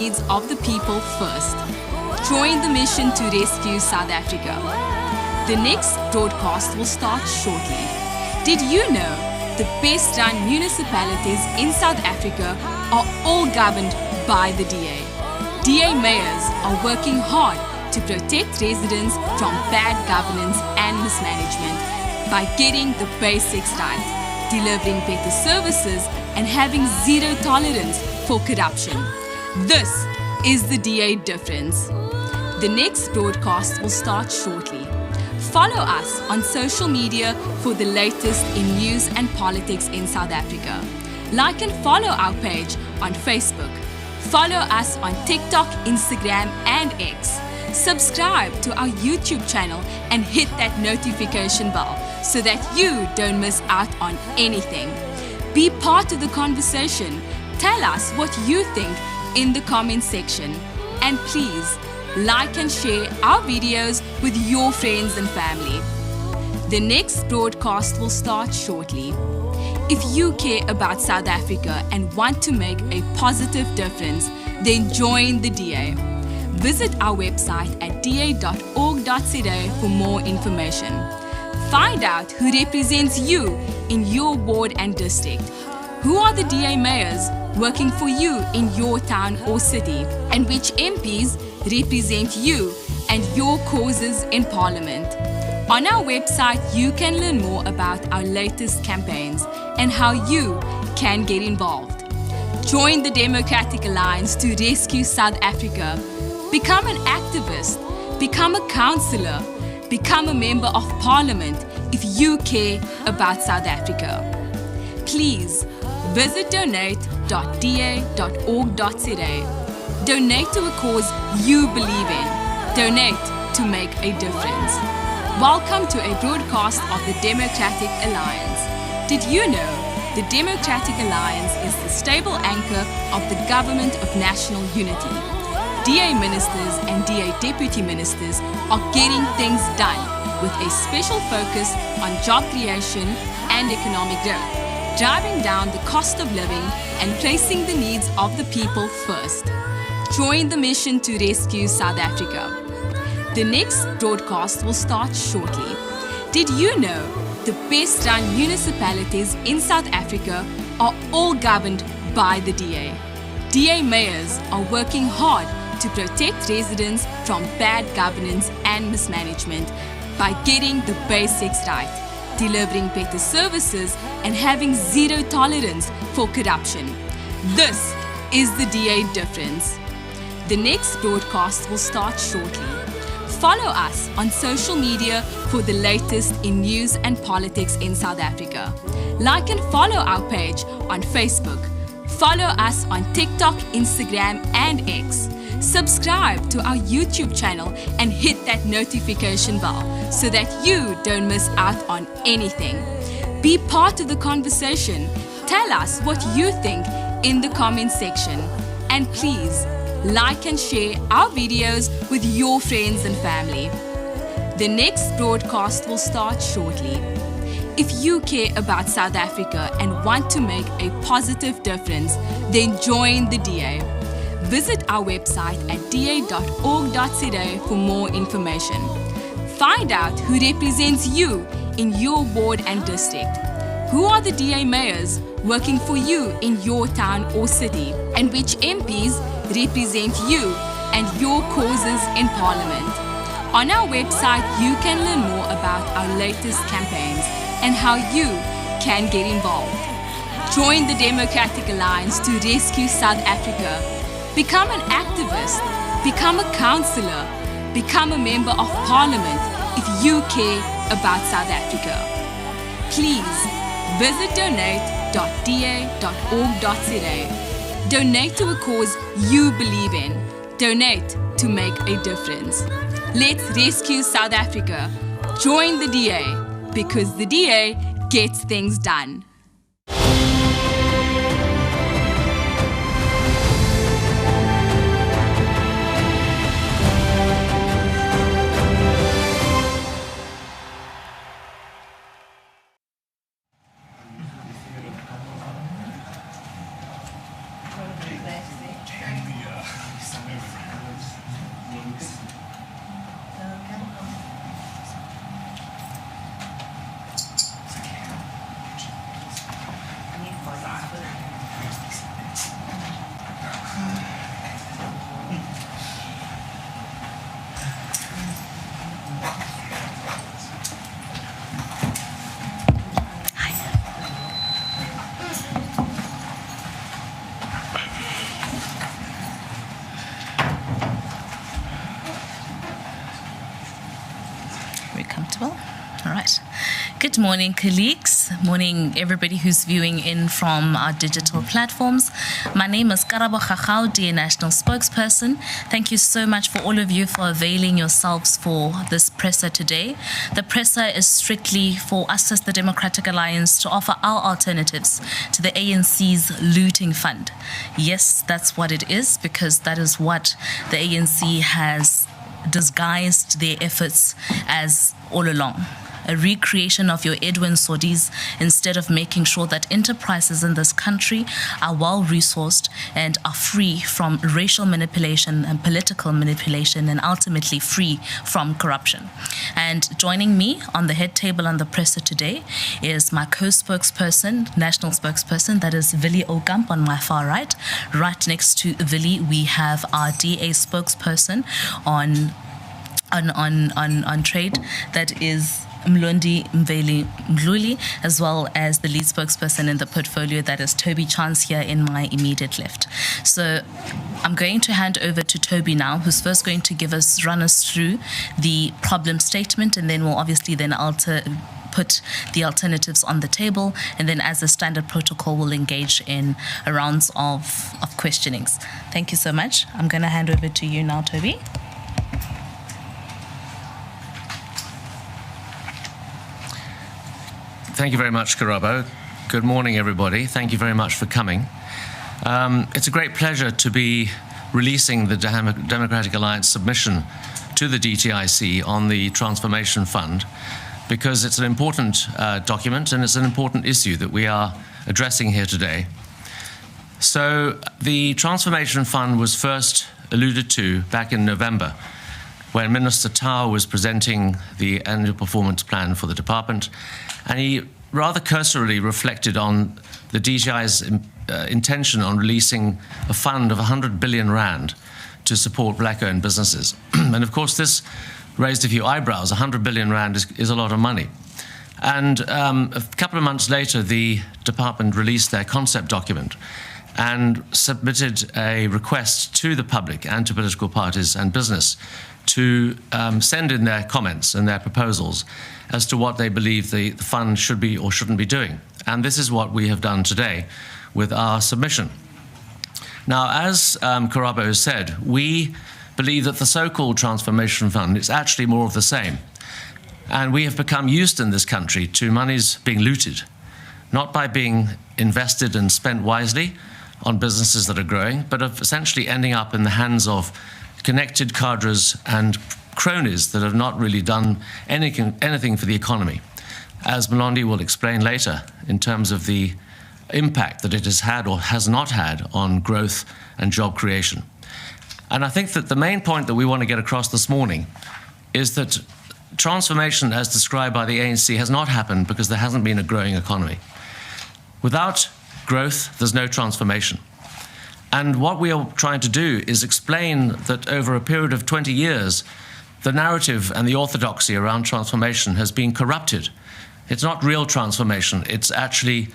needs of the people first. Join the mission to rescue South Africa. The next broadcast will start shortly. Did you know the best run municipalities in South Africa are all governed by the DA? DA mayors are working hard to protect residents from bad governance and mismanagement by getting the basics right, delivering better services and having zero tolerance for corruption. This is the DA difference. The next broadcast will start shortly. Follow us on social media for the latest in news and politics in South Africa. Like and follow our page on Facebook. Follow us on TikTok, Instagram and X. Subscribe to our YouTube channel and hit that notification bell so that you don't miss out on anything. Be part of the conversation. Tell us what you think in the comment section. And please, like and share our videos with your friends and family. The next broadcast will start shortly. If you care about South Africa and want to make a positive difference, then join the DA. Visit our website at da.org.za for more information. Find out who represents you in your ward and district. Who are the DA mayors working for you in your town or city, and which MPs represent you and your causes in Parliament. On our website, you can learn more about our latest campaigns and how you can get involved. Join the Democratic Alliance to rescue South Africa. Become an activist, become a councillor, become a member of Parliament if you care about South Africa. Please visit donate.da.org.za. Donate to a cause you believe in. Donate to make a difference. Welcome to a broadcast of the Democratic Alliance. Did you know the Democratic Alliance is the stable anchor of the Government of National Unity? DA ministers and DA deputy ministers are getting things done with a special focus on job creation and economic growth, driving down the cost of living and placing the needs of the people first. Join the mission to rescue South Africa. The next broadcast will start shortly. Did you know the best run municipalities in South Africa are all governed by the DA? DA mayors are working hard to protect residents from bad governance and mismanagement by getting the basics right, delivering better services and having zero tolerance for corruption. This is the DA difference. The next broadcast will start shortly. Follow us on social media for the latest in news and politics in South Africa. Like and follow our page on Facebook. Follow us on TikTok, Instagram and X. Subscribe to our YouTube channel and hit that notification bell so that you don't miss out on anything. Be part of the conversation. Tell us what you think in the comment section. And please, like and share our videos with your friends and family. The next broadcast will start shortly. If you care about South Africa and want to make a positive difference, then join the DA. Visit our website at da.org.za for more information. Find out who represents you in your ward and district. Who are the DA mayors working for you in your town or city, and which MPs represent you and your causes in Parliament. On our website, you can learn more about our latest campaigns and how you can get involved. Join the Democratic Alliance to rescue South Africa. Become an activist, become a councillor, become a member of Parliament if you care about South Africa. Please visit donate.da.org.za. Donate to a cause you believe in. Donate to make a difference. Let's rescue South Africa. Join the DA, because the DA gets things done. comfortable? All right. Good morning, colleagues. Morning, everybody who's viewing in from our digital platforms. My name is Karabo Khachau, DA National Spokesperson. Thank you so much for all of you for availing yourselves for this presser today. The presser is strictly for us as the Democratic Alliance to offer our alternatives to the ANC's looting fund. Yes, that's what it is, because that is what the ANC has disguised their efforts as all along. A recreation of your Edwin Sodis, instead of making sure that enterprises in this country are well resourced and are free from racial manipulation and political manipulation, and ultimately free from corruption. And joining me on the head table on the presser today is my co-spokesperson, national spokesperson, that is Willie Okamp on my far right. Right next to Willie, we have our DA spokesperson on trade, that is Mlondi Mveli Mdluli, as well as the lead spokesperson in the portfolio, that is Toby Chance here in my immediate left. So I'm going to hand over to Toby now, who's first going to run us through the problem statement, and then we'll obviously then put the alternatives on the table, and then as a standard protocol, we'll engage in rounds of questionings. Thank you so much. I'm going to hand over to you now, Toby. Thank you very much, Karabo. Good morning, everybody. Thank you very much for coming. It's a great pleasure to be releasing the Democratic Alliance submission to the DTIC on the Transformation Fund, because it's an important document and it's an important issue that we are addressing here today. So the Transformation Fund was first alluded to back in November, when Minister Tau was presenting the annual performance plan for the department, and he rather cursorily reflected on the DTI's intention on releasing a fund of 100 billion rand to support black-owned businesses. And of course, this raised a few eyebrows. 100 billion rand is a lot of money. And a couple of months later, the department released their concept document and submitted a request to the public and to political parties and business to send in their comments and their proposals as to what they believe the fund should be or shouldn't be doing. And this is what we have done today with our submission. Now, as Karabo has said, we believe that the so-called Transformation Fund is actually more of the same. And we have become used in this country to monies being looted, not by being invested and spent wisely on businesses that are growing, but of essentially ending up in the hands of connected cadres and cronies that have not really done anything for the economy, as Mlondi will explain later, in terms of the impact that it has had or has not had on growth and job creation. And I think that the main point that we want to get across this morning is that transformation, as described by the ANC, has not happened because there hasn't been a growing economy. Without growth, there's no transformation. And what we are trying to do is explain that over a period of 20 years, the narrative and the orthodoxy around transformation has been corrupted. It's not real transformation. It's actually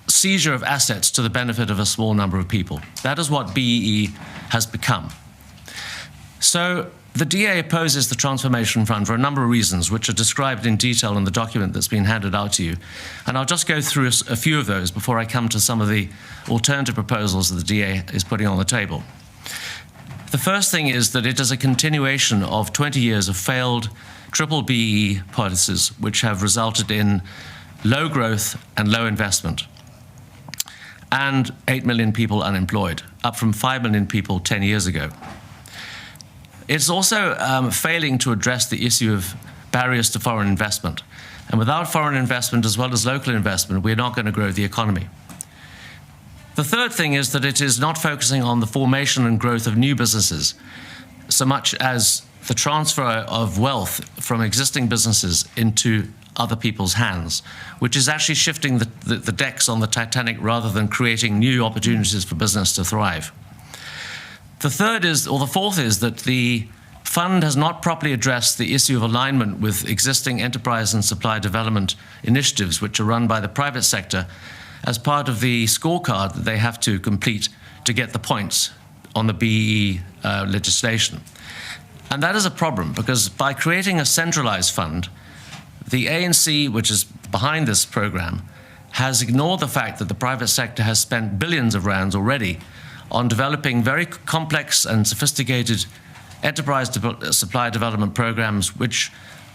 seizure of assets to the benefit of a small number of people. That is what BEE has become. So the DA opposes the Transformation Fund for a number of reasons, which are described in detail in the document that's been handed out to you. And I'll just go through a few of those before I come to some of the alternative proposals that the DA is putting on the table. The first thing is that it is a continuation of 20 years of failed triple BEE policies, which have resulted in low growth and low investment, and 8 million people unemployed, up from 5 million people 10 years ago. It's also failing to address the issue of barriers to foreign investment. And without foreign investment as well as local investment, we're not going to grow the economy. The third thing is that it is not focusing on the formation and growth of new businesses, so much as the transfer of wealth from existing businesses into other people's hands, which is actually shifting the decks on the Titanic rather than creating new opportunities for business to thrive. The fourth is that the fund has not properly addressed the issue of alignment with existing enterprise and supply development initiatives, which are run by the private sector as part of the scorecard that they have to complete to get the points on the BEE legislation. And that is a problem, because by creating a centralized fund, the ANC, which is behind this program, has ignored the fact that the private sector has spent billions of rands already on developing very complex and sophisticated enterprise supply development programs which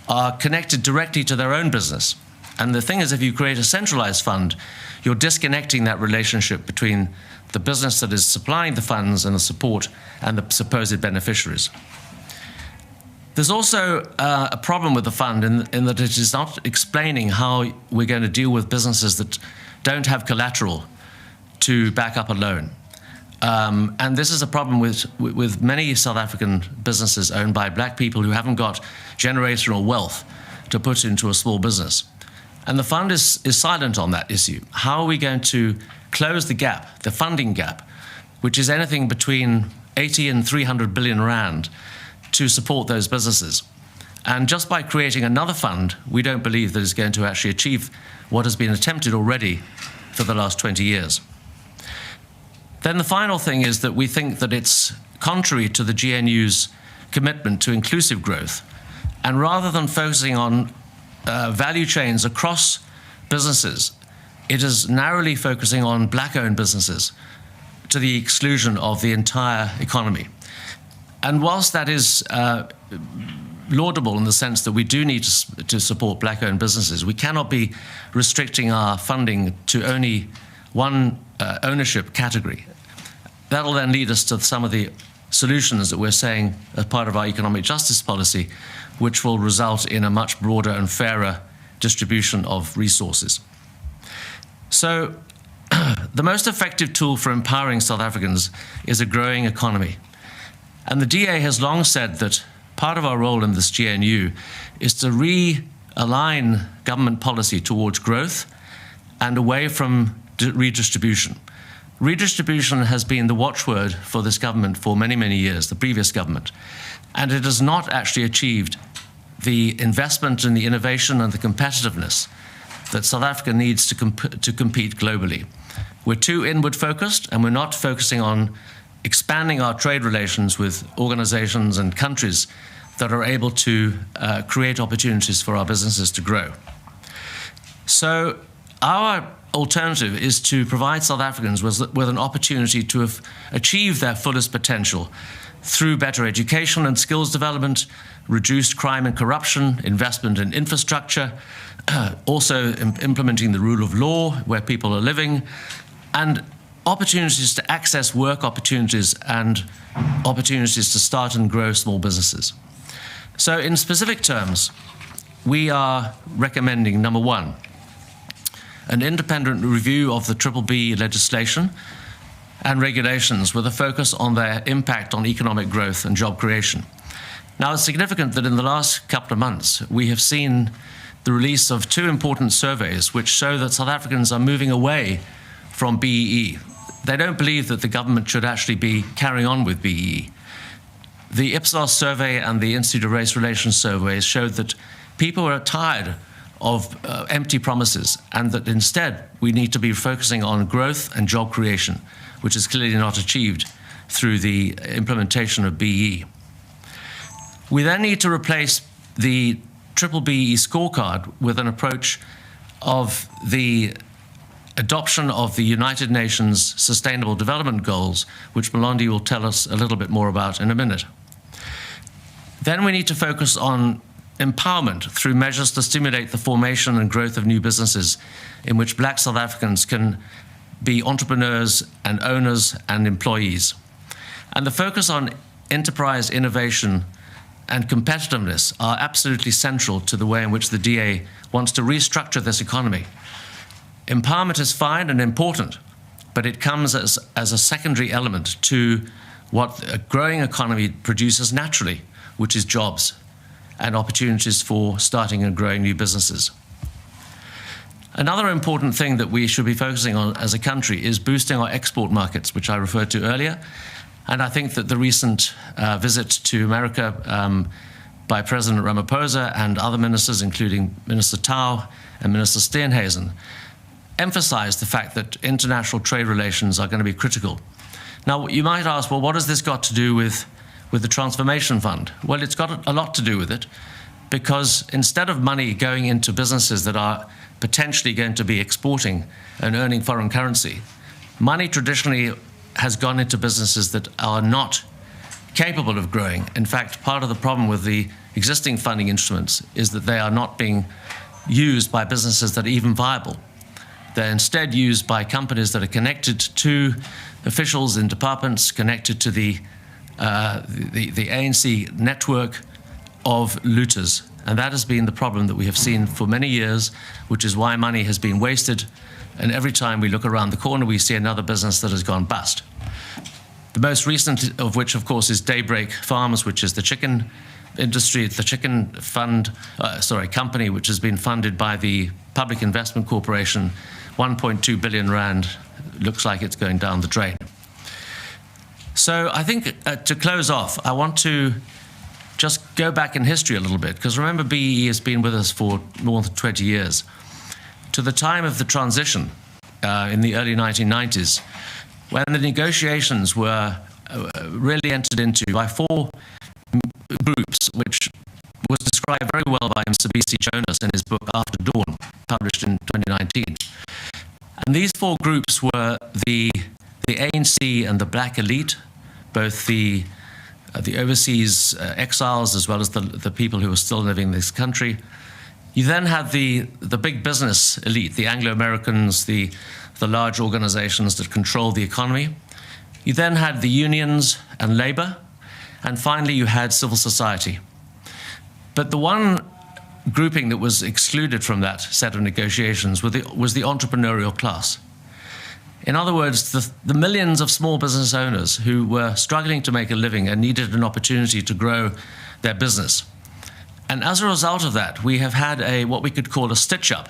are connected directly to their own business. And the thing is, if you create a centralized fund, you're disconnecting that relationship between the business that is supplying the funds and the support and the supposed beneficiaries. There's also a problem with the fund in that it is not explaining how we're going to deal with businesses that don't have collateral to back up a loan. And this is a problem with many South African businesses owned by black people who haven't got generational wealth to put into a small business. And the fund is silent on that issue. How are we going to close the gap, the funding gap, which is anything between 80 and 300 billion rand, to support those businesses? And just by creating another fund, we don't believe that it's going to actually achieve what has been attempted already for the last 20 years. Then the final thing is that we think that it's contrary to the GNU's commitment to inclusive growth. And rather than focusing on value chains across businesses, it is narrowly focusing on black-owned businesses to the exclusion of the entire economy. And whilst that is laudable in the sense that we do need to support black-owned businesses, we cannot be restricting our funding to only one ownership category. That'll then lead us to some of the solutions that we're saying as part of our economic justice policy, which will result in a much broader and fairer distribution of resources. So the most effective tool for empowering South Africans is a growing economy. And the DA has long said that part of our role in this GNU is to realign government policy towards growth and away from redistribution. Redistribution has been the watchword for this government for many, many years, the previous government. And it has not actually achieved the investment in the innovation and the competitiveness that South Africa needs to compete globally. We're too inward focused, and we're not focusing on expanding our trade relations with organizations and countries that are able to create opportunities for our businesses to grow. So our alternative is to provide South Africans with an opportunity to achieve their fullest potential through better education and skills development, reduced crime and corruption, investment in infrastructure, also implementing the rule of law where people are living, and opportunities to access work opportunities and opportunities to start and grow small businesses. So in specific terms, we are recommending, number one, an independent review of the BBB legislation and regulations with a focus on their impact on economic growth and job creation. Now, it's significant that in the last couple of months, we have seen the release of two important surveys which show that South Africans are moving away from BEE. They don't believe that the government should actually be carrying on with BEE. The Ipsos survey and the Institute of Race Relations surveys showed that people are tired of empty promises, and that instead we need to be focusing on growth and job creation, which is clearly not achieved through the implementation of BEE. We then need to replace the BBBE scorecard with an approach of the adoption of the United Nations Sustainable Development Goals, which Melondi will tell us a little bit more about in a minute. Then we need to focus on empowerment through measures to stimulate the formation and growth of new businesses in which black South Africans can be entrepreneurs and owners and employees. And the focus on enterprise innovation and competitiveness are absolutely central to the way in which the DA wants to restructure this economy. Empowerment is fine and important, but it comes as a secondary element to what a growing economy produces naturally, which is jobs and opportunities for starting and growing new businesses. Another important thing that we should be focusing on as a country is boosting our export markets, which I referred to earlier. And I think that the recent visit to America by President Ramaphosa and other ministers, including Minister Tau and Minister Steenhuisen, emphasized the fact that international trade relations are going to be critical. Now, you might ask, well, what has this got to do with with the Transformation Fund? Well, it's got a lot to do with it, because instead of money going into businesses that are potentially going to be exporting and earning foreign currency, money traditionally has gone into businesses that are not capable of growing. In fact, part of the problem with the existing funding instruments is that they are not being used by businesses that are even viable. They're instead used by companies that are connected to officials in departments, connected to the ANC network of looters. And that has been the problem that we have seen for many years, which is why money has been wasted. And every time we look around the corner, we see another business that has gone bust. The most recent of which, of course, is Daybreak Farms, which is the chicken industry, the chicken company, which has been funded by the Public Investment Corporation, 1.2 billion rand. Looks like it's going down the drain. So I think to close off, I want to just go back in history a little bit, because remember, BEE has been with us for more than 20 years. To the time of the transition in the early 1990s, when the negotiations were really entered into by four groups, which was described very well by Mcebisi Jonas in his book After Dawn, published in 2019. And these four groups were the ANC and the black elite, both the overseas exiles as well as the people who were still living in this country. You then had the big business elite, the Anglo-Americans, the large organizations that control the economy. You then had the unions and labor, and finally you had civil society. But the one grouping that was excluded from that set of negotiations was the entrepreneurial class. In other words, the millions of small business owners who were struggling to make a living and needed an opportunity to grow their business. And as a result of that, we have had what we could call a stitch-up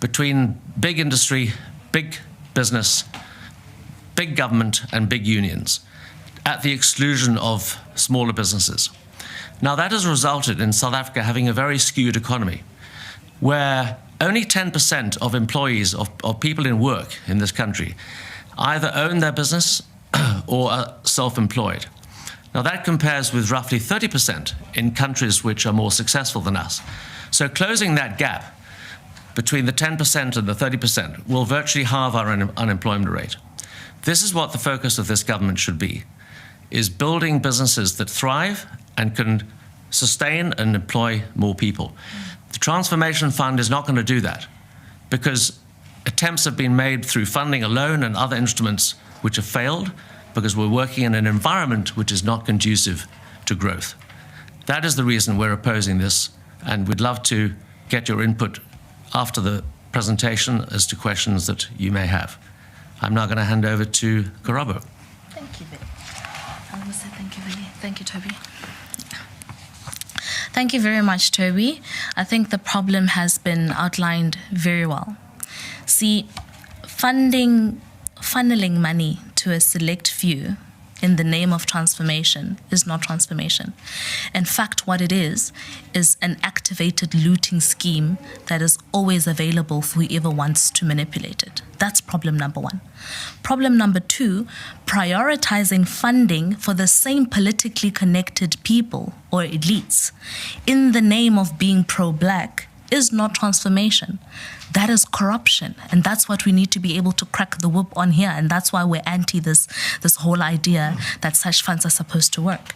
between big industry, big business, big government, and big unions, at the exclusion of smaller businesses. Now, that has resulted in South Africa having a very skewed economy, where only 10% of employees, of people in work in this country, either own their business or are self-employed. Now, that compares with roughly 30% in countries which are more successful than us. So closing that gap between the 10% and the 30% will virtually halve our unemployment rate. This is what the focus of this government should be, is building businesses that thrive and can sustain and employ more people. The Transformation Fund is not going to do that, because attempts have been made through funding alone and other instruments which have failed, because we're working in an environment which is not conducive to growth. That is the reason we're opposing this, and we'd love to get your input after the presentation as to questions that you may have. I'm now going to hand over to Karabo. Thank you, Billy. I will say thank you, Billy. Thank you, Toby. Thank you very much, Toby. I think the problem has been outlined very well. See, funneling money to a select few in the name of transformation is not transformation. In fact, what it is an activated looting scheme that is always available for whoever wants to manipulate it. That's problem number one. Problem number two, prioritizing funding for the same politically connected people or elites in the name of being pro-black is not transformation. That is corruption, and that's what we need to be able to crack the whip on here, and that's why we're anti this whole idea that such funds are supposed to work.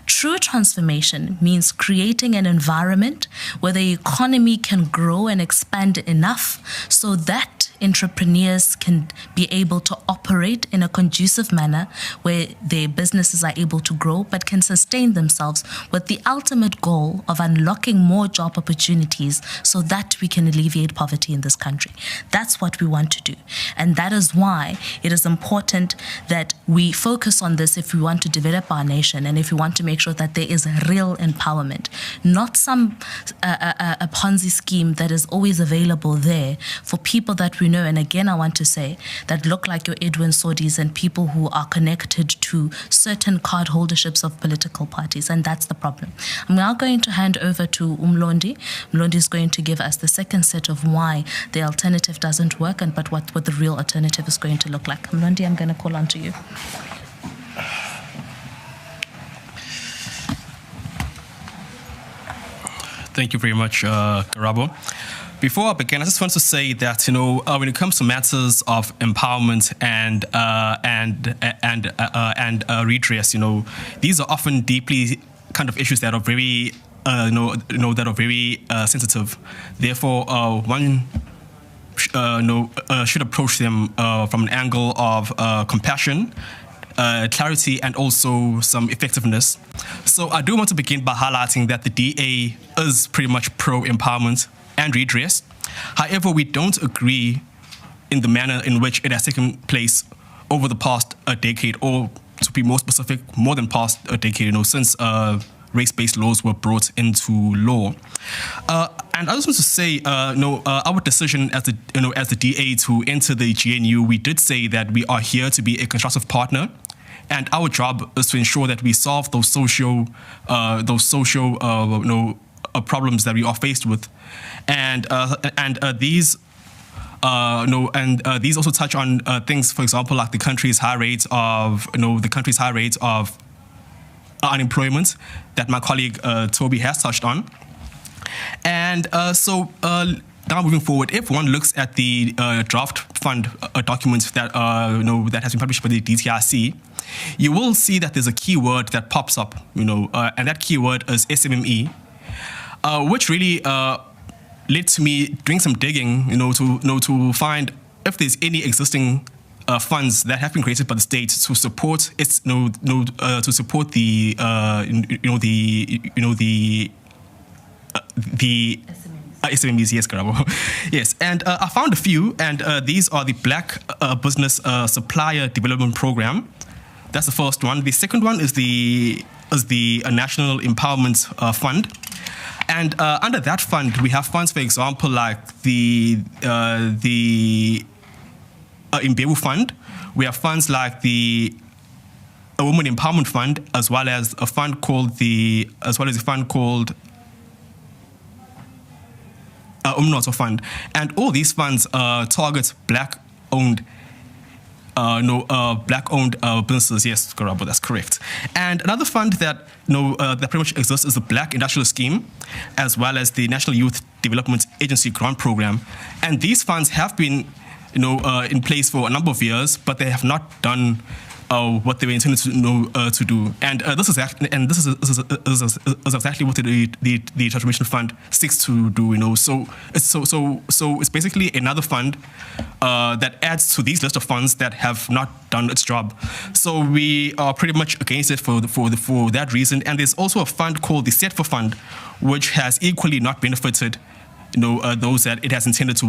True transformation means creating an environment where the economy can grow and expand enough so that entrepreneurs can be able to operate in a conducive manner where their businesses are able to grow but can sustain themselves, with the ultimate goal of unlocking more job opportunities so that we can alleviate poverty in this country. That's what we want to do. And that is why it is important that we focus on this if we want to develop our nation and if we want to make sure that there is real empowerment, not some a Ponzi scheme that is always available there for people that we know. And again, I want to say that look like your Edwin Sodis and people who are connected to certain card holderships of political parties. And that's the problem. I'm now going to hand over to Umlondi. Umlondi is going to give us the second set of why the alternative doesn't work and but what the real alternative is going to look like. Umlondi, I'm going to call on to you. Thank you very much, Karabo. Before I begin, I just want to say that when it comes to matters of empowerment and redress, these are often deeply kind of issues that are very that are very sensitive. Therefore, one should approach them from an angle of compassion, clarity, and also some effectiveness. So I do want to begin by highlighting that the DA is pretty much pro-empowerment and redress. However, we don't agree in the manner in which it has taken place over the past decade, or to be more specific, more than past a decade, since race-based laws were brought into law. And I just want to say, our decision as the DA to enter the GNU, we did say that we are here to be a constructive partner, and our job is to ensure that we solve those social problems that we are faced with, and these these also touch on things, for example, like the country's high rates of unemployment that my colleague Toby has touched on. And now moving forward, if one looks at the draft fund document that that has been published by the DTIC, you will see that there's a keyword that pops up, and that keyword is SMME, which really led to me doing some digging, to find if there's any existing funds that have been created by the state to support its, to support the SMEs, yes, Karabo. Yes, and I found a few, and these are the Black Business Supplier Development Program. That's the first one. The second one is the National Empowerment Fund. And under that fund, we have funds, for example, like the Imbewu Fund. We have funds like the Women Empowerment Fund, as well as a fund called Umnotho Fund. And all these funds target black-owned businesses. Yes, Karabo, that's correct. And another fund that that pretty much exists is the Black Industrial Scheme, as well as the National Youth Development Agency Grant Program. And these funds have been in place for a number of years, but they have not done what they were intended to do. And this is exactly what the transformation fund seeks to do. So it's basically another fund that adds to these list of funds that have not done its job. So we are pretty much against it for that reason. And there's also a fund called the SETFA Fund, which has equally not benefited those that it has intended to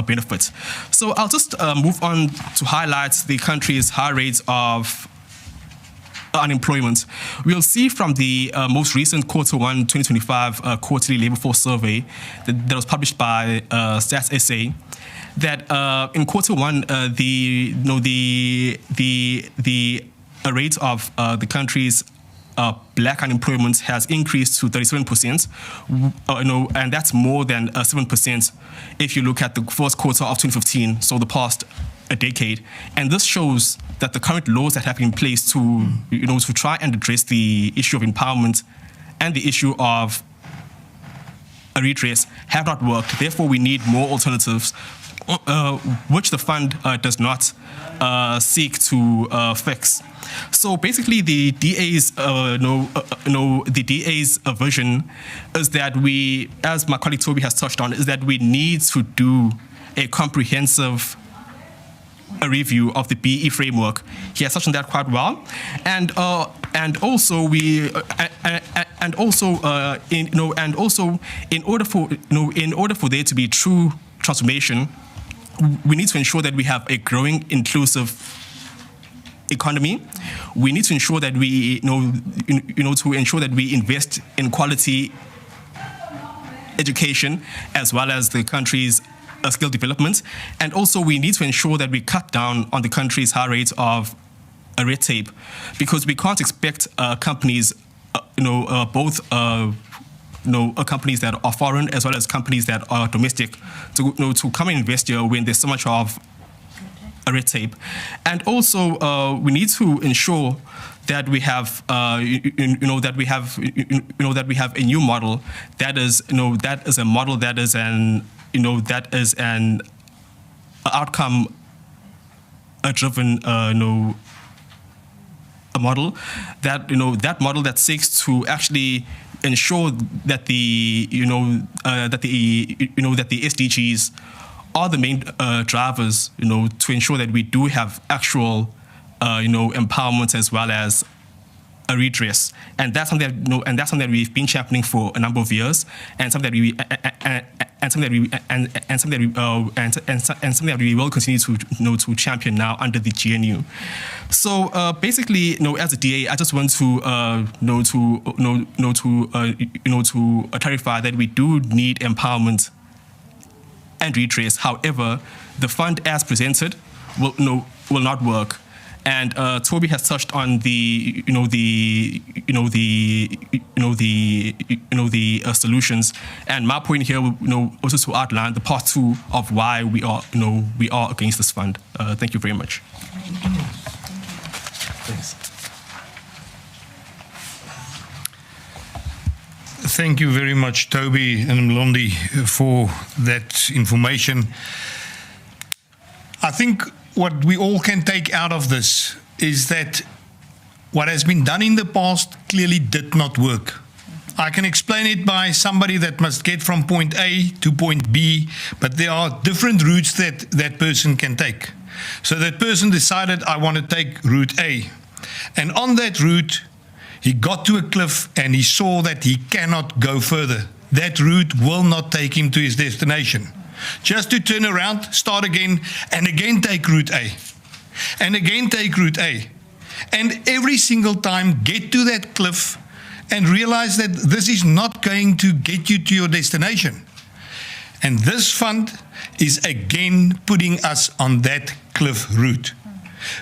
benefit. So I'll just move on to highlight the country's high rates of unemployment. We'll see from the most recent Q1 2025 quarterly labor force survey that was published by Stats SA that in Q1 the rate of the country's black unemployment has increased to 37%, and that's more than 7% if you look at the first quarter of 2015, so the past a decade. And this shows that the current laws that have been in place to try and address the issue of empowerment and the issue of a redress have not worked. Therefore, we need more alternatives, which the fund does not seek to fix. So basically, the DA's vision is that we, as my colleague Toby has touched on, is that we need to do a comprehensive review of the BE framework. He has touched on that quite well, and also in order for there to be true transformation, we need to ensure that we have a growing, inclusive economy. We need to ensure that we invest in quality education as well as the country's skill development, and also we need to ensure that we cut down on the country's high rates of red tape, because we can't expect companies, companies that are foreign as well as companies that are domestic to come and invest here when there's so much of red tape. And also, we need to ensure that we have, that we have a new model that is, that is a model that is an, that is an outcome driven, a model that, that model that seeks to actually ensure that the, that the SDGs are the main drivers, to ensure that we do have actual, empowerment as well as a redress, and that's something that, and that's something that we've been championing for a number of years, and something that we something that we will continue to to champion now under the GNU. So basically, as a DA, I just want to to clarify that we do need empowerment and redress. However, the fund as presented will not work. And Toby has touched on the solutions. And my point here, also to outline the part 2 of why we are against this fund. Thank you very much. Thanks. Thank you very much, Toby and Mlondi, for that information. I think what we all can take out of this is that what has been done in the past clearly did not work. I can explain it by somebody that must get from point A to point B, but there are different routes that that person can take. So that person decided, I want to take route A. And on that route, he got to a cliff and he saw that he cannot go further. That route will not take him to his destination. Just to turn around, start again, and again take route A. And again take route A. And every single time get to that cliff and realize that this is not going to get you to your destination. And this fund is again putting us on that cliff route.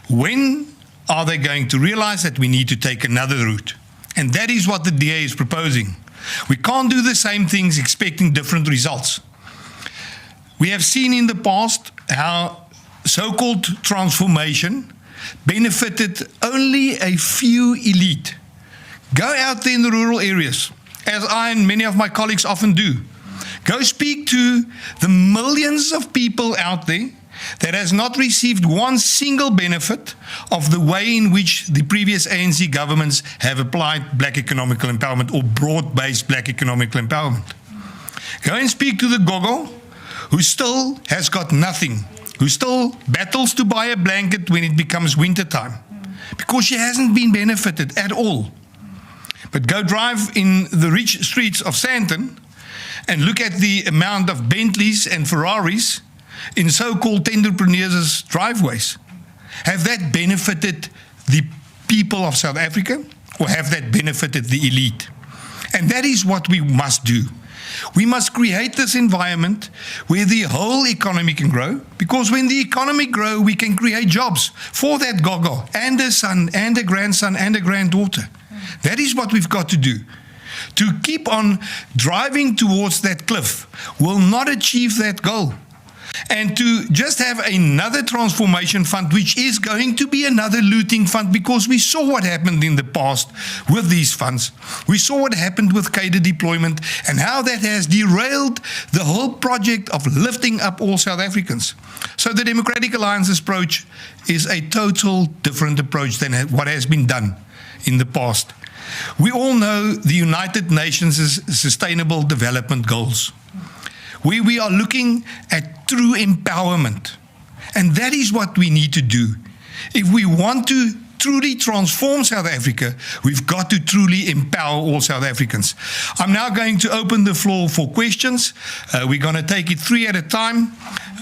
When are they going to realize that we need to take another route? And that is what the DA is proposing. We can't do the same things expecting different results. We have seen in the past how so-called transformation benefited only a few elite. Go out there in the rural areas, as I and many of my colleagues often do. Go speak to the millions of people out there that has not received one single benefit of the way in which the previous ANC governments have applied black economical empowerment or broad-based black economical empowerment. Go and speak to the gogo who still has got nothing, who still battles to buy a blanket when it becomes wintertime, because she hasn't been benefited at all. But go drive in the rich streets of Sandton and look at the amount of Bentleys and Ferraris in so-called entrepreneurs' driveways. Have that benefited the people of South Africa, or have that benefited the elite? And that is what we must do. We must create this environment where the whole economy can grow, because when the economy grows, we can create jobs for that gogo and a son and a grandson and a granddaughter. That is what we've got to do. To keep on driving towards that cliff will not achieve that goal. And to just have another transformation fund, which is going to be another looting fund, because we saw what happened in the past with these funds. We saw what happened with cadre deployment and how that has derailed the whole project of lifting up all South Africans. So the Democratic Alliance's approach is a total different approach than what has been done in the past. We all know the United Nations' Sustainable Development Goals. We are looking at true empowerment. And that is what we need to do. If we want to truly transform South Africa, we've got to truly empower all South Africans. I'm now going to open the floor for questions. We're going to take it 3 at a time.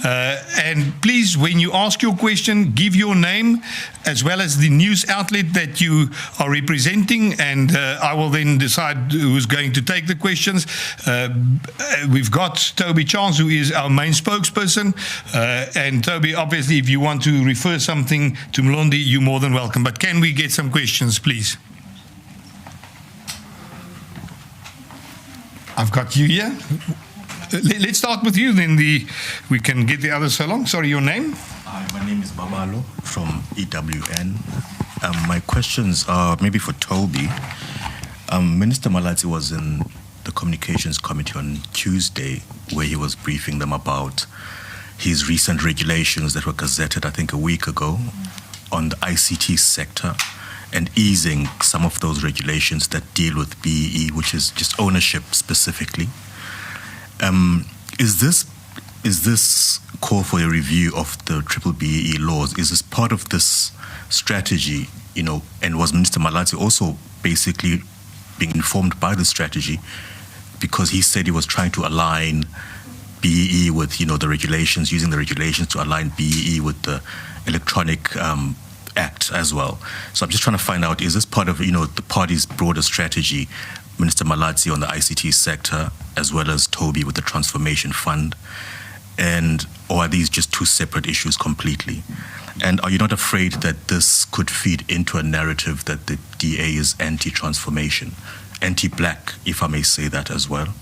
And please, when you ask your question, give your name as well as the news outlet that you are representing, and I will then decide who's going to take the questions. We've got Toby Chance, who is our main spokesperson. And Toby, obviously, if you want to refer something to Mlondi, you're more than welcome. But can we get some questions, please? I've got you here. Let's start with you, then we can get the others along. Sorry, your name? Hi, my name is Babalo from EWN. My questions are maybe for Toby. Minister Malatsi was in the Communications Committee on Tuesday, where he was briefing them about his recent regulations that were gazetted, I think, a week ago on the ICT sector and easing some of those regulations that deal with BEE, which is just ownership specifically. Is this call for a review of the BEE laws? Is this part of this strategy, and was Minister Malatsi also basically being informed by the strategy, because he said he was trying to align BEE with, the regulations, using the regulations to align BEE with the Electronic Act as well. So I'm just trying to find out, is this part of, the party's broader strategy, Minister Malatsi on the ICT sector, as well as Toby with the Transformation Fund? Or are these just two separate issues completely? And are you not afraid that this could feed into a narrative that the DA is anti-transformation, anti-black, if I may say that as well?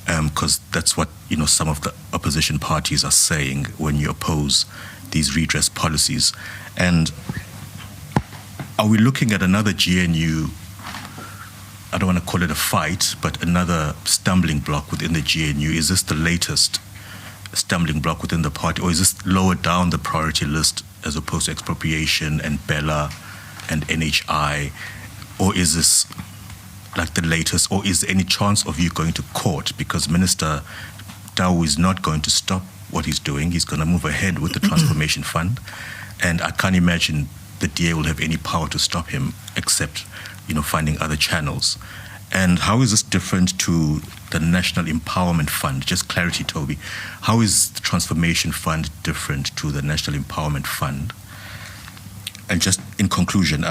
Because that's what, some of the opposition parties are saying when you oppose these redress policies. And are we looking at another GNU, I don't want to call it a fight, but another stumbling block within the GNU? Is this the latest stumbling block within the party, or is this lower down the priority list as opposed to expropriation and Bella and NHI? Or is this like the latest, or is there any chance of you going to court? Because Minister Tau is not going to stop what he's doing. He's going to move ahead with the Transformation Fund. And I can't imagine the DA will have any power to stop him except, finding other channels. And how is this different to the National Empowerment Fund? Just clarity, Toby. How is the Transformation Fund different to the National Empowerment Fund? And just in conclusion,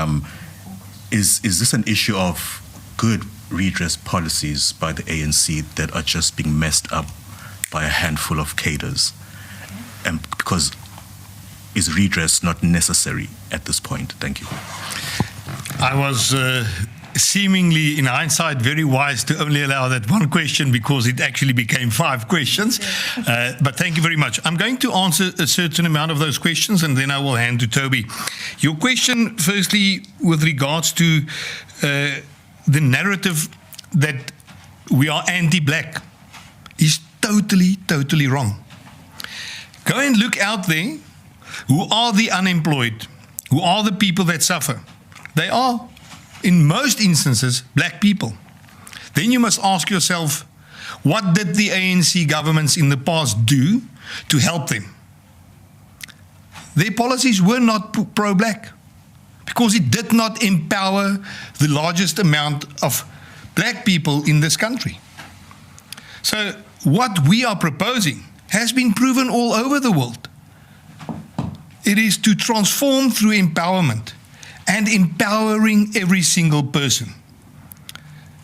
is this an issue of good redress policies by the ANC that are just being messed up by a handful of cadres? And because is redress not necessary at this point? Thank you. I was seemingly, in hindsight, very wise to only allow that one question, because it actually became 5 questions. But thank you very much. I'm going to answer a certain amount of those questions, and then I will hand to Toby. Your question, firstly, with regards to the narrative that we are anti-black, is totally wrong. Go and look out there. Who are the unemployed? Who are the people that suffer? They are, in most instances, black people. Then you must ask yourself, what did the ANC governments in the past do to help them? Their policies were not pro-black, because it did not empower the largest amount of black people in this country. So what we are proposing has been proven all over the world. It is to transform through empowerment, and empowering every single person.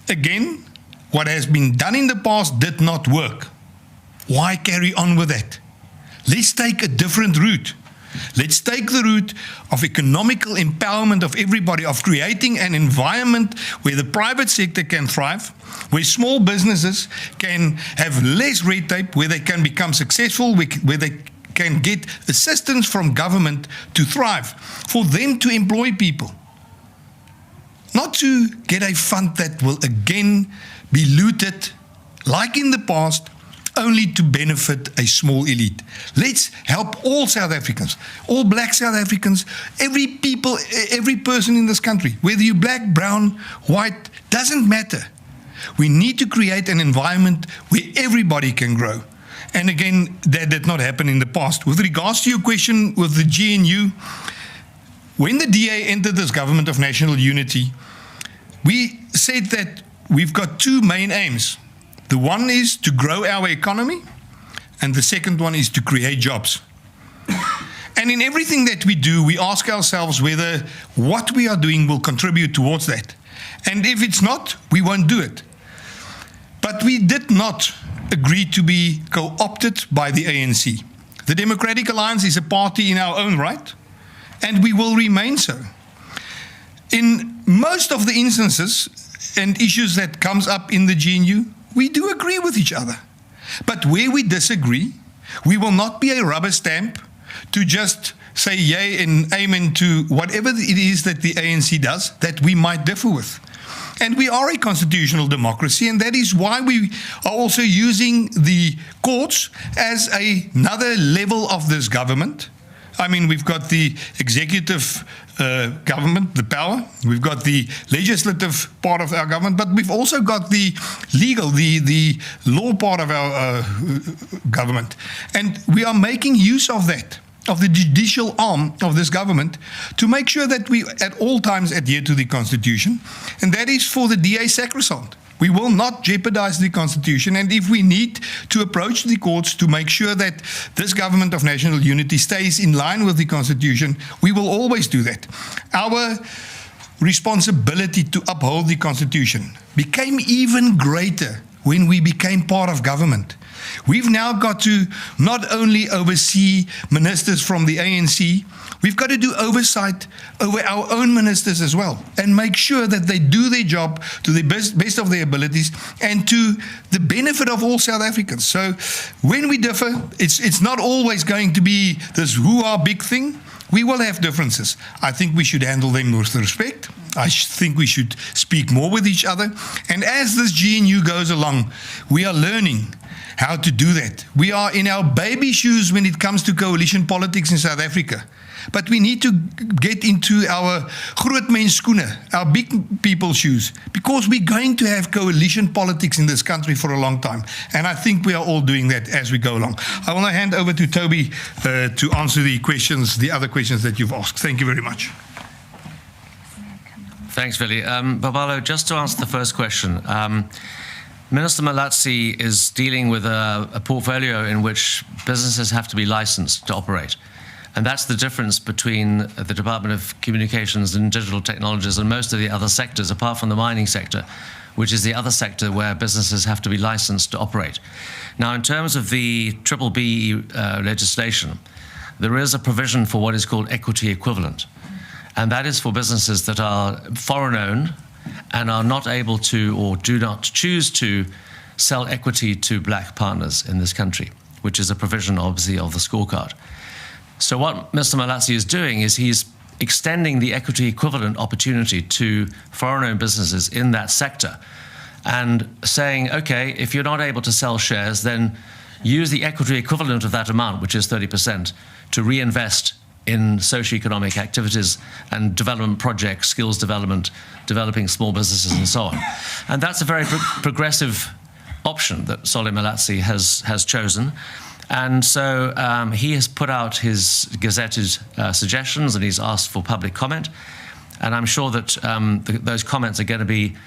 Again, what has been done in the past did not work. Why carry on with that? Let's take a different route. Let's take the route of economical empowerment of everybody, of creating an environment where the private sector can thrive, where small businesses can have less red tape, where they can become successful, where they can get assistance from government to thrive, for them to employ people. Not to get a fund that will again be looted, like in the past, only to benefit a small elite. Let's help all South Africans, all black South Africans, every person in this country, whether you're black, brown, white, doesn't matter. We need to create an environment where everybody can grow. And again, that did not happen in the past. With regards to your question with the GNU, when the DA entered this government of national unity, we said that we've got 2 main aims. The one is to grow our economy, and the second one is to create jobs. And in everything that we do, we ask ourselves whether what we are doing will contribute towards that. And if it's not, we won't do it. But we did not agree to be co-opted by the ANC. The Democratic Alliance is a party in our own right, and we will remain so. In most of the instances and issues that comes up in the GNU, we do agree with each other. But where we disagree, we will not be a rubber stamp to just say yay and amen to whatever it is that the ANC does that we might differ with. And we are a constitutional democracy, and that is why we are also using the courts as another level of this government. I mean, we've got the executive government, the power. We've got the legislative part of our government, but we've also got the legal, the law part of our government. And we are making use of that, of the judicial arm of this government, to make sure that we at all times adhere to the Constitution. And that is for the DA sacrosanct. We will not jeopardize the Constitution, and if we need to approach the courts to make sure that this government of national unity stays in line with the Constitution, we will always do that. Our responsibility to uphold the Constitution became even greater when we became part of government. We've now got to not only oversee ministers from the ANC, we've got to do oversight over our own ministers as well, and make sure that they do their job to the best of their abilities and to the benefit of all South Africans. So when we differ, it's not always going to be this hoo-ha big thing. We will have differences. I think we should handle them with respect. I think we should speak more with each other. And as this GNU goes along, we are learning how to do that. We are in our baby shoes when it comes to coalition politics in South Africa. But we need to get into our groot mens skoene, our big people shoes, because we're going to have coalition politics in this country for a long time. And I think we are all doing that as we go along. I will now hand over to Toby to answer the other questions that you've asked. Thank you very much. Thanks, Willie. Babalo, just to answer the first question, Minister Malatsi is dealing with a portfolio in which businesses have to be licensed to operate. And that's the difference between the Department of Communications and Digital Technologies and most of the other sectors, apart from the mining sector, which is the other sector where businesses have to be licensed to operate. Now, in terms of the B-BBEE legislation, there is a provision for what is called equity equivalent. And that is for businesses that are foreign-owned and are not able to or do not choose to sell equity to black partners in this country, which is a provision, obviously, of the scorecard. So what Mr. Malatsi is doing is he's extending the equity equivalent opportunity to foreign-owned businesses in that sector and saying, okay, if you're not able to sell shares, then use the equity equivalent of that amount, which is 30%, to reinvest in socioeconomic activities and development projects, skills development, developing small businesses and so on. And that's a very progressive option that Solly Malatsi has chosen. And so he has put out his gazetted suggestions and he's asked for public comment. And I'm sure that those comments are going to be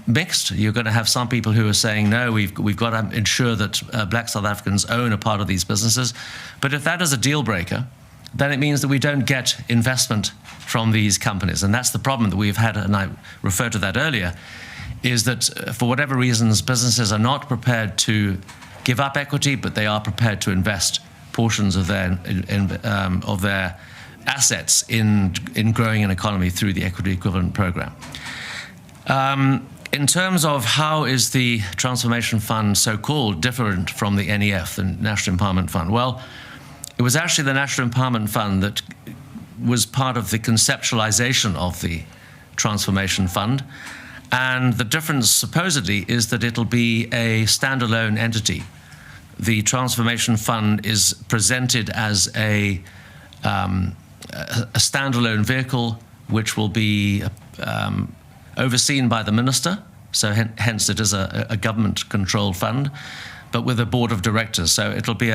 mixed. You're going to have some people who are saying, no, we've got to ensure that black South Africans own a part of these businesses. But if that is a deal breaker, then it means that we don't get investment from these companies. And that's the problem that we've had, and I referred to that earlier, is that for whatever reasons, businesses are not prepared to give up equity, but they are prepared to invest portions of their assets in growing an economy through the equity equivalent program. In terms of how is the Transformation Fund so-called different from the NEF, the National Empowerment Fund? Well, it was actually the National Empowerment Fund that was part of the conceptualization of the Transformation Fund. And the difference, supposedly, is that it'll be a standalone entity. The Transformation Fund is presented as a standalone vehicle, which will be overseen by the minister. So hence it is a government-controlled fund, but with a board of directors. So it'll be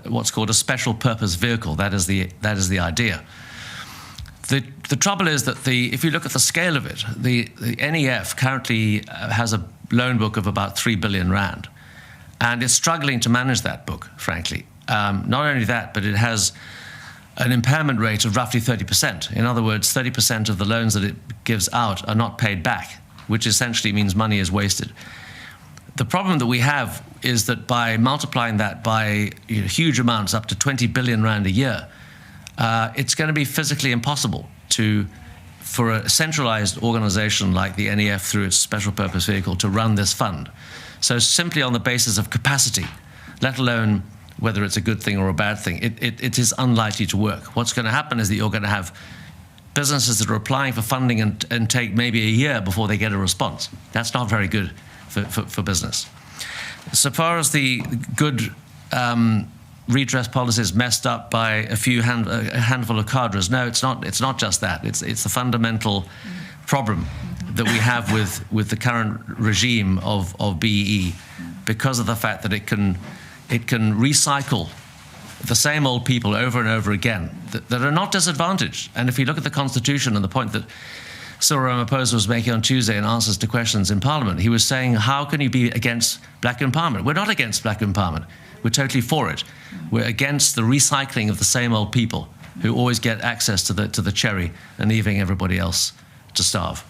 what's called a special purpose vehicle. That is the idea. The trouble is that if you look at the scale of it, the NEF currently has a loan book of about 3 billion rand, and it's struggling to manage that book, frankly. Not only that, but it has an impairment rate of roughly 30%. In other words, 30% of the loans that it gives out are not paid back, which essentially means money is wasted. The problem that we have is that by multiplying that by huge amounts, up to 20 billion rand a year, it's going to be physically impossible for a centralized organization like the NEF through its special purpose vehicle to run this fund. So simply on the basis of capacity, let alone whether it's a good thing or a bad thing. It is unlikely to work. What's going to happen is that you're going to have businesses that are applying for funding and take maybe a year before they get a response. That's not very good for business. So far as the good redress policies messed up by a handful of cadres, no, it's not just that. It's the fundamental problem that we have with the current regime of BEE, because of the fact that it can recycle the same old people over and over again that are not disadvantaged. And if you look at the Constitution and the point that Cyril Ramaphosa was making on Tuesday in answers to questions in Parliament, he was saying, how can you be against black empowerment? We're not against black empowerment. We're totally for it. We're against the recycling of the same old people who always get access to the cherry and leaving everybody else to starve.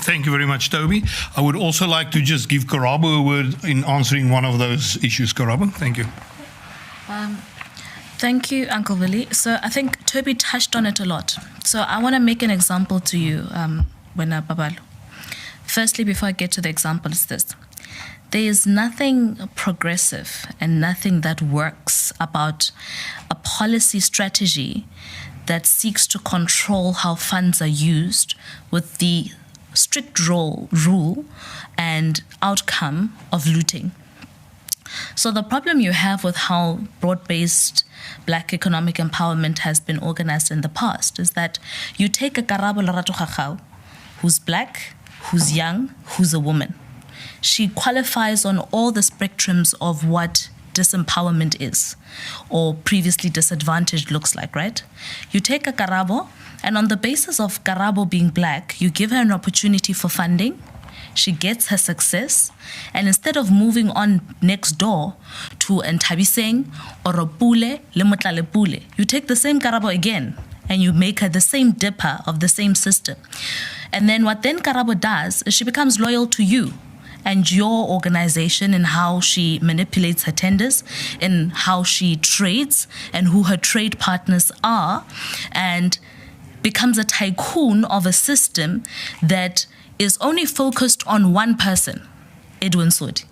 Thank you very much, Toby. I would also like to just give Karabo a word in answering one of those issues. Karabo, thank you. Thank you, Uncle Willie. So I think Toby touched on it a lot. So I want to make an example to you, Wena Babalo. Firstly, before I get to the example, is this. There is nothing progressive and nothing that works about a policy strategy that seeks to control how funds are used with the strict rule and outcome of looting. So the problem you have with how broad-based black economic empowerment has been organized in the past is that you take a Karabo Lerato Khakau who's black, who's young, who's a woman. She qualifies on all the spectrums of what disempowerment is, or previously disadvantaged looks like, right? You take a Karabo, and on the basis of Karabo being black, you give her an opportunity for funding, she gets her success, and instead of moving on next door to Ntabiseng or a Pule, Lemutlale Pule, you take the same Karabo again, and you make her the same dipper of the same system. And then what then Karabo does is she becomes loyal to you and your organization in how she manipulates her tenders, in how she trades, and who her trade partners are, and becomes a tycoon of a system that is only focused on one person, Edwin Sodi.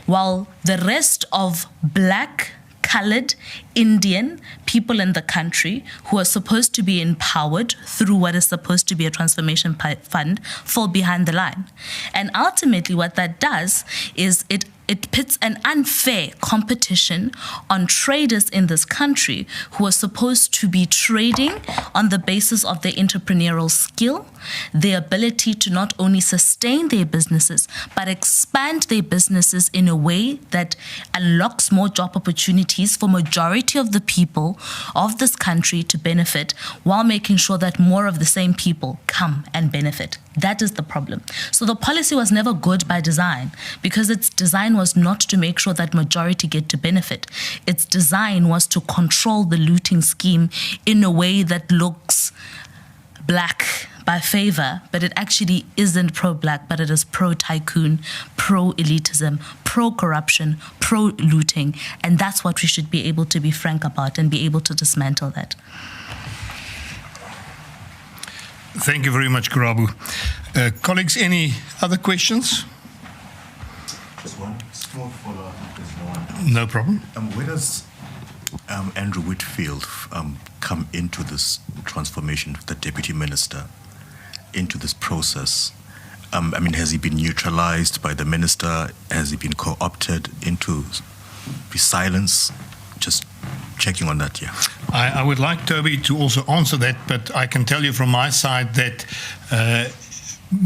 While the rest of black, colored, Indian people in the country who are supposed to be empowered through what is supposed to be a transformation fund fall behind the line. And ultimately what that does is it pits an unfair competition on traders in this country who are supposed to be trading on the basis of their entrepreneurial skill, their ability to not only sustain their businesses, but expand their businesses in a way that unlocks more job opportunities for majority of the people of this country to benefit, while making sure that more of the same people come and benefit. That is the problem. So the policy was never good by design, because its design was not to make sure that majority get to benefit. Its design was to control the looting scheme in a way that looks black by favor, but it actually isn't pro-black, but it is pro-tycoon, pro-elitism, pro-corruption, pro-looting. And that's what we should be able to be frank about and be able to dismantle that. Thank you very much, Karabu. Colleagues, any other questions? Just one small follow-up. No problem. Where does Andrew Whitfield come into this transformation, the deputy minister, into this process? I mean, has he been neutralized by the minister? Has he been co-opted into the silence? Just checking on that, yeah. I would like Toby to also answer that, but I can tell you from my side that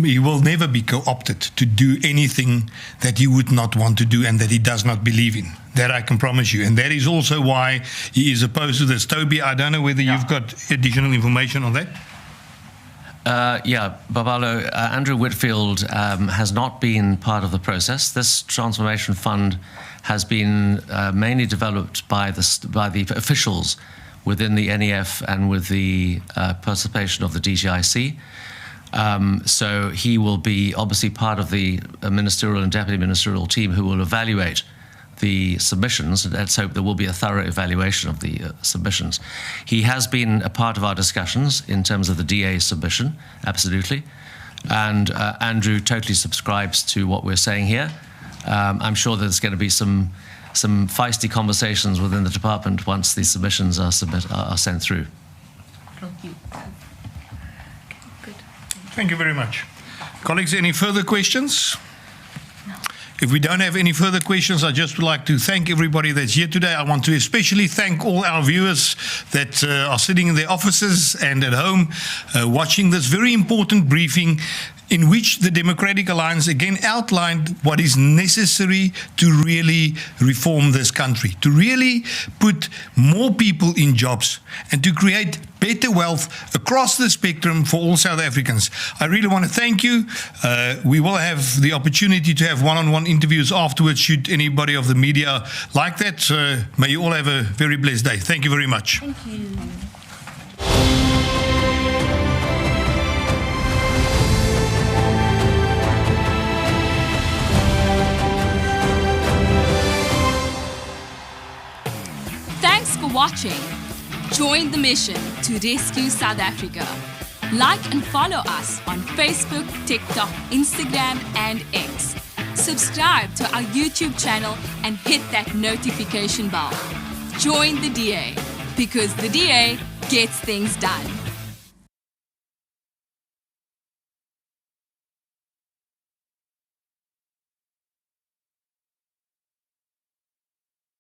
he will never be co-opted to do anything that he would not want to do and that he does not believe in. That I can promise you. And that is also why he is opposed to this. Toby, I don't know whether you've got additional information on that. Yeah, Babalo, Andrew Whitfield has not been part of the process. This transformation fund has been mainly developed by the officials within the NEF and with the participation of the DGIC. So he will be obviously part of the ministerial and deputy ministerial team who will evaluate the submissions. Let's hope there will be a thorough evaluation of the submissions. He has been a part of our discussions in terms of the DA submission, absolutely. And Andrew totally subscribes to what we're saying here. I'm sure there's going to be some feisty conversations within the department once these submissions are sent through. Thank you. Good. Thank you very much. Colleagues, any further questions? If we don't have any further questions, I just would like to thank everybody that's here today. I want to especially thank all our viewers that are sitting in their offices and at home watching this very important briefing in which the Democratic Alliance again outlined what is necessary to really reform this country, to really put more people in jobs and to create better wealth across the spectrum for all South Africans. I really want to thank you. We will have the opportunity to have one-on-one interviews afterwards should anybody of the media like that. May you all have a very blessed day. Thank you very much. Thank you. Thanks for watching. Join the mission to rescue South Africa. Like and follow us on Facebook, TikTok, Instagram, and X. Subscribe to our YouTube channel and hit that notification bell. Join the DA, because the DA gets things done.